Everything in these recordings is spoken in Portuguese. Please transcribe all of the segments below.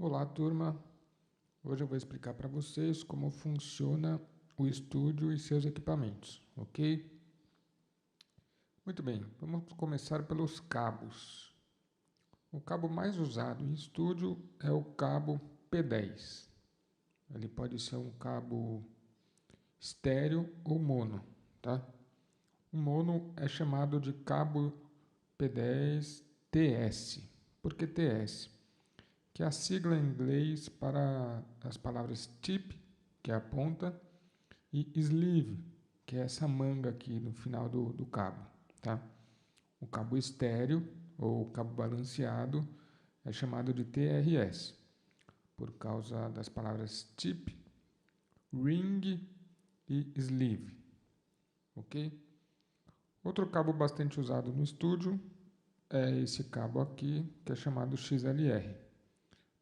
Olá, turma. Hoje eu vou explicar para vocês como funciona o estúdio e seus equipamentos, ok? Muito bem, vamos começar pelos cabos. O cabo mais usado em estúdio é o cabo P10. Ele pode ser um cabo estéreo ou mono, tá? O mono é chamado de cabo P10 TS. Por que TS? Que é a sigla em inglês para as palavras tip, que é a ponta, e sleeve, que é essa manga aqui no final do cabo. Tá? O cabo estéreo, ou cabo balanceado, é chamado de TRS, por causa das palavras tip, ring e sleeve. Ok? Outro cabo bastante usado no estúdio é esse cabo aqui, que é chamado XLR.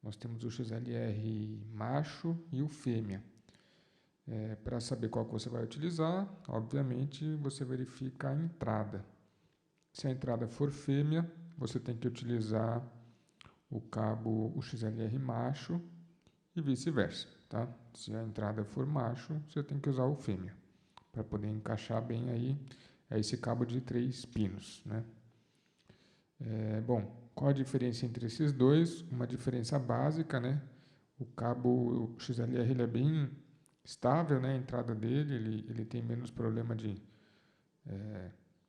Nós temos o XLR macho e o fêmea. Para saber qual que você vai utilizar, obviamente você verifica a entrada. Se a entrada for fêmea, você tem que utilizar o XLR macho e vice-versa. Tá? Se a entrada for macho, você tem que usar o fêmea, para poder encaixar bem aí esse cabo de 3 pinos. Né? Bom, qual a diferença entre esses dois? Uma diferença básica, né? O XLR ele é bem estável, né? A entrada dele, ele tem menos problema de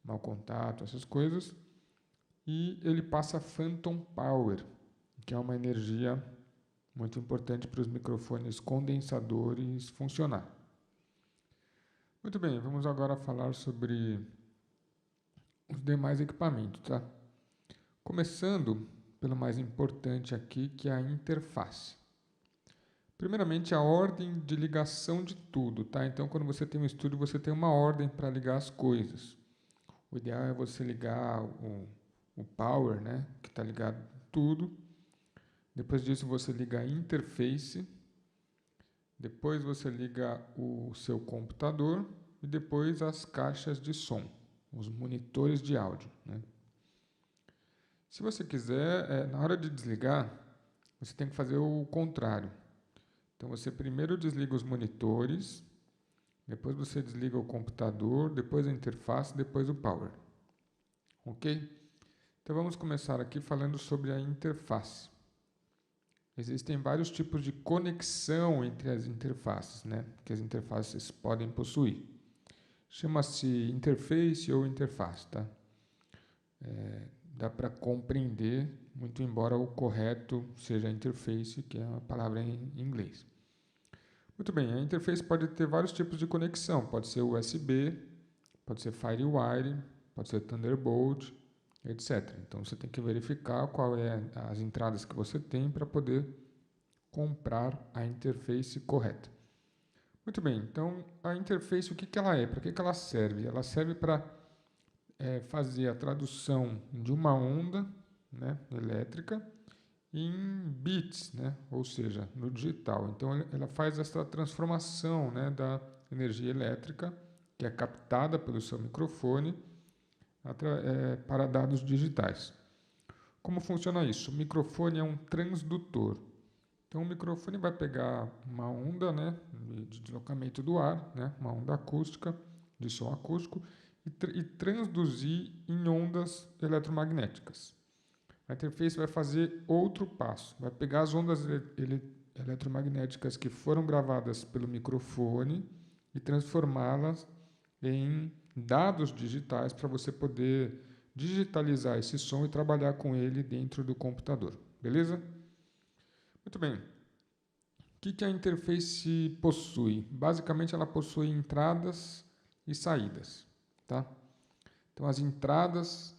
mau contato, essas coisas. E ele passa Phantom Power, que é uma energia muito importante para os microfones condensadores funcionar. Muito bem, vamos agora falar sobre os demais equipamentos, tá? Começando pelo mais importante aqui, que é a interface. Primeiramente, a ordem de ligação de tudo, tá? Então, quando você tem um estúdio, você tem uma ordem para ligar as coisas. O ideal é você ligar o power, né? Que está ligado tudo. Depois disso, você liga a interface. Depois, você liga o seu computador. E depois, as caixas de som, os monitores de áudio, né? Se você quiser, na hora de desligar, você tem que fazer o contrário. Então, você primeiro desliga os monitores, depois você desliga o computador, depois a interface, depois o power. Ok? Então, vamos começar aqui falando sobre a interface. Existem vários tipos de conexão entre as interfaces, né? Que as interfaces podem possuir. Chama-se interface ou interface, tá? Dá para compreender, muito embora o correto seja interface, que é a palavra em inglês. Muito bem, a interface pode ter vários tipos de conexão. Pode ser USB, pode ser FireWire, pode ser Thunderbolt, etc. Então você tem que verificar qual é as entradas que você tem para poder comprar a interface correta. Muito bem, então a interface, o que ela é? Para que ela serve? Ela serve para fazer a tradução de uma onda, né, elétrica em bits, né, ou seja, no digital. Então ela faz essa transformação, né, da energia elétrica que é captada pelo seu microfone para dados digitais. Como funciona isso? O microfone é um transdutor. Então o microfone vai pegar uma onda, né, de deslocamento do ar, né, uma onda acústica, de som acústico, e transduzir em ondas eletromagnéticas. A interface vai fazer outro passo, vai pegar as ondas eletromagnéticas que foram gravadas pelo microfone e transformá-las em dados digitais para você poder digitalizar esse som e trabalhar com ele dentro do computador. Beleza? Muito bem. O que a interface possui? Basicamente, ela possui entradas e saídas. Tá? Então, as entradas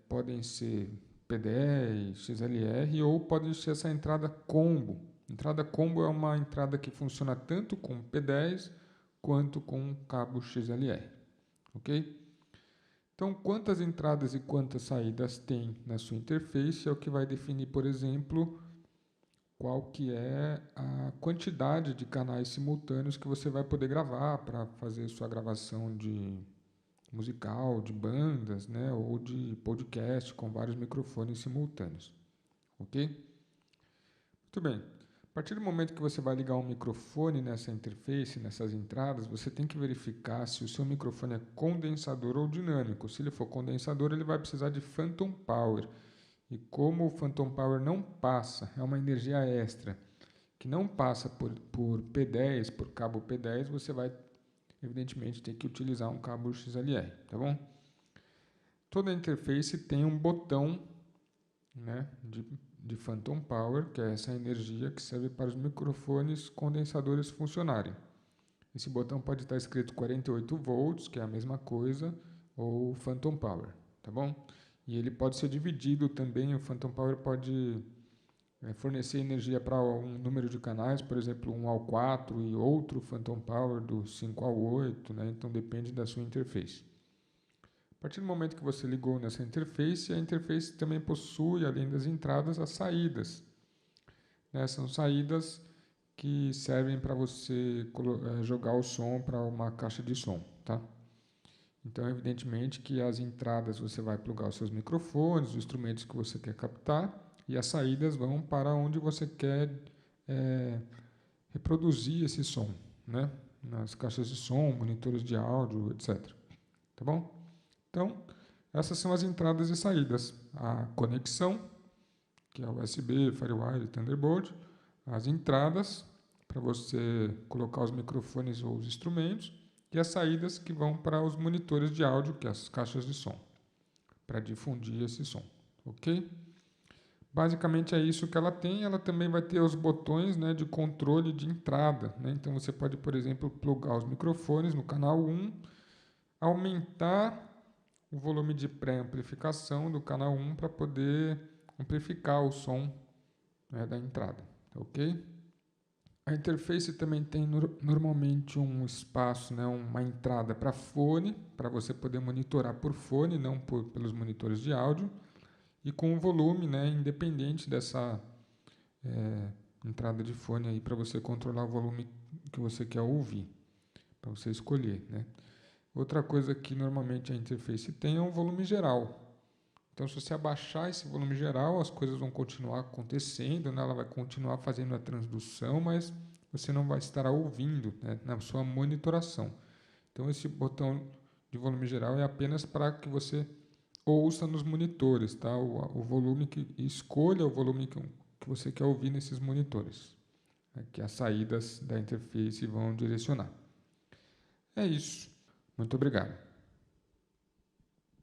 podem ser P10, XLR ou pode ser essa entrada combo. Entrada combo é uma entrada que funciona tanto com P10 quanto com cabo XLR. Ok? Então, quantas entradas e quantas saídas tem na sua interface é o que vai definir, por exemplo, qual que é a quantidade de canais simultâneos que você vai poder gravar para fazer sua gravação de musical, de bandas, né, ou de podcast com vários microfones simultâneos. Ok? Muito Muito bem. A partir do momento que você vai ligar um microfone nessa interface, nessas entradas, você tem que verificar se o seu microfone é condensador ou dinâmico. Se ele for condensador, ele vai precisar de Phantom Power. E como o Phantom Power não passa, é uma energia extra, que não passa por P10, por cabo P10, você vai, evidentemente, ter que utilizar um cabo XLR, tá bom? Toda interface tem um botão, né, de Phantom Power, que é essa energia que serve para os microfones condensadores funcionarem. Esse botão pode estar escrito 48 volts, que é a mesma coisa, ou Phantom Power, tá bom? E ele pode ser dividido também, o Phantom Power pode fornecer energia para um número de canais, por exemplo, 1 ao 4 e outro Phantom Power do 5 ao 8, né? Então depende da sua interface. A partir do momento que você ligou nessa interface, a interface também possui, além das entradas, as saídas. Né? São saídas que servem para você jogar o som para uma caixa de som, tá? Então, evidentemente que as entradas você vai plugar os seus microfones, os instrumentos que você quer captar, e as saídas vão para onde você quer reproduzir esse som, né? Nas caixas de som, monitores de áudio, etc. Tá bom? Então, essas são as entradas e saídas. A conexão, que é USB, Firewire, Thunderbolt. As entradas, para você colocar os microfones ou os instrumentos. E as saídas, que vão para os monitores de áudio, que é as caixas de som, para difundir esse som. Ok? Basicamente é isso que ela tem. Ela também vai ter os botões, né, de controle de entrada. Né? Então você pode, por exemplo, plugar os microfones no canal 1, aumentar o volume de pré-amplificação do canal 1 para poder amplificar o som, né, da entrada. Ok? A interface também tem normalmente um espaço, né, uma entrada para fone, para você poder monitorar por fone, não pelos monitores de áudio, e com o volume, né, independente dessa entrada de fone aí, para você controlar o volume que você quer ouvir, para você escolher, né. Outra coisa que normalmente a interface tem é um volume geral. Então, se você abaixar esse volume geral, as coisas vão continuar acontecendo, né? Ela vai continuar fazendo a transdução, mas você não vai estar ouvindo, né, na sua monitoração. Então, esse botão de volume geral é apenas para que você ouça nos monitores, tá? O volume que escolha o volume que você quer ouvir nesses monitores, né, que as saídas da interface vão direcionar. É isso. Muito obrigado.